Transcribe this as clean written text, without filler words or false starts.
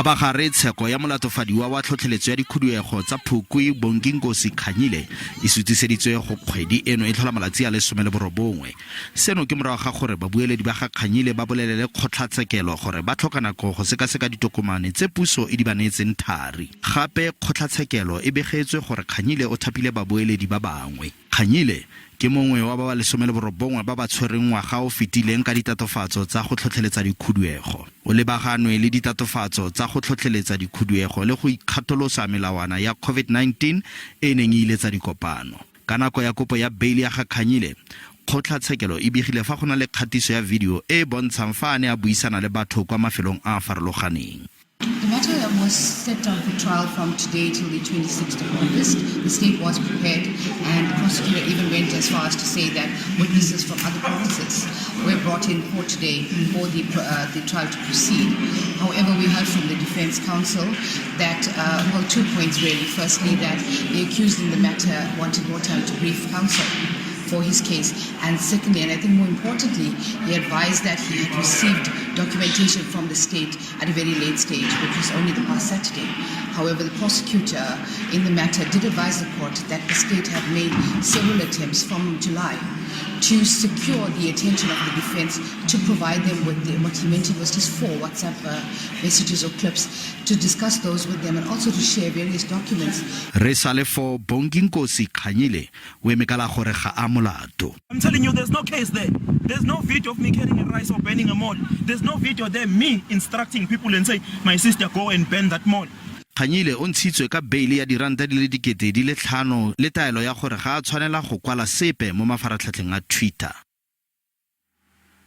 Khabagare tsheko ya molatofadiwa wa tlhotlheletso ya dikhuduego tsa phukwi Khanyile e sutiseditswe go kgwedi eno e tlhola malatsi a le 19. Seno ke morago ga gore babueledi ba ga Khanyile ba bolelele kgotlatshekelo gore ba tlhoka nako go sekaseka ditokomane tse puso e di banetseng thari. Gape kgotlatshekelo e begetswe gore Khanyile o thapile babueledi ba bangwe. Khanyile ke mongwe wa ba 19 ba ba tshwereng ngwaga o fetileng ka ditatofatso tsa go tlhotlheletsa dikhuduego. O lebaganwe le ditatofatso tsa go tlhotlheletsa dikhuduego le go ikgatolosa melawana ya COVID-19 e neng e iletsa dikopano. Ka nako ya kopo ya bail ya ga Khanyile, kgotlatshekelo e begile fa go na le kgatiso ya video e bontshang fa a ne a buisana le batho kwa mafelong a farologaneng. The matter was set down for trial from today till the 26th of August. The state was prepared, and the prosecutor even went as far as to say that witnesses from other provinces were brought in court today for the trial to proceed. However, we heard from the defense counsel that, 2 points really. Firstly, that the accused in the matter wanted more time to brief counsel for his case, and secondly, and I think more importantly, he advised that he had received documentation from the state at a very late stage, which was only the past Saturday. However, the prosecutor in the matter did advise the court that the state had made several attempts from July to secure the attention of the defense, to provide them with what he mentioned was just 4 WhatsApp messages or clips, to discuss those with them and also to share various documents. Resale for Khanyile, we make a I'm telling you, there's no case there. There's no video of me carrying a rice or burning a mall. There's no video there, me instructing people and say, my sister, go and burn that mall. Khanyile o ntshitswe ka bail ya diranta di le 5,000 le taelo ya gore ga a tshwanela go kwala sepe mo mafaratlhatlheng a Twitter.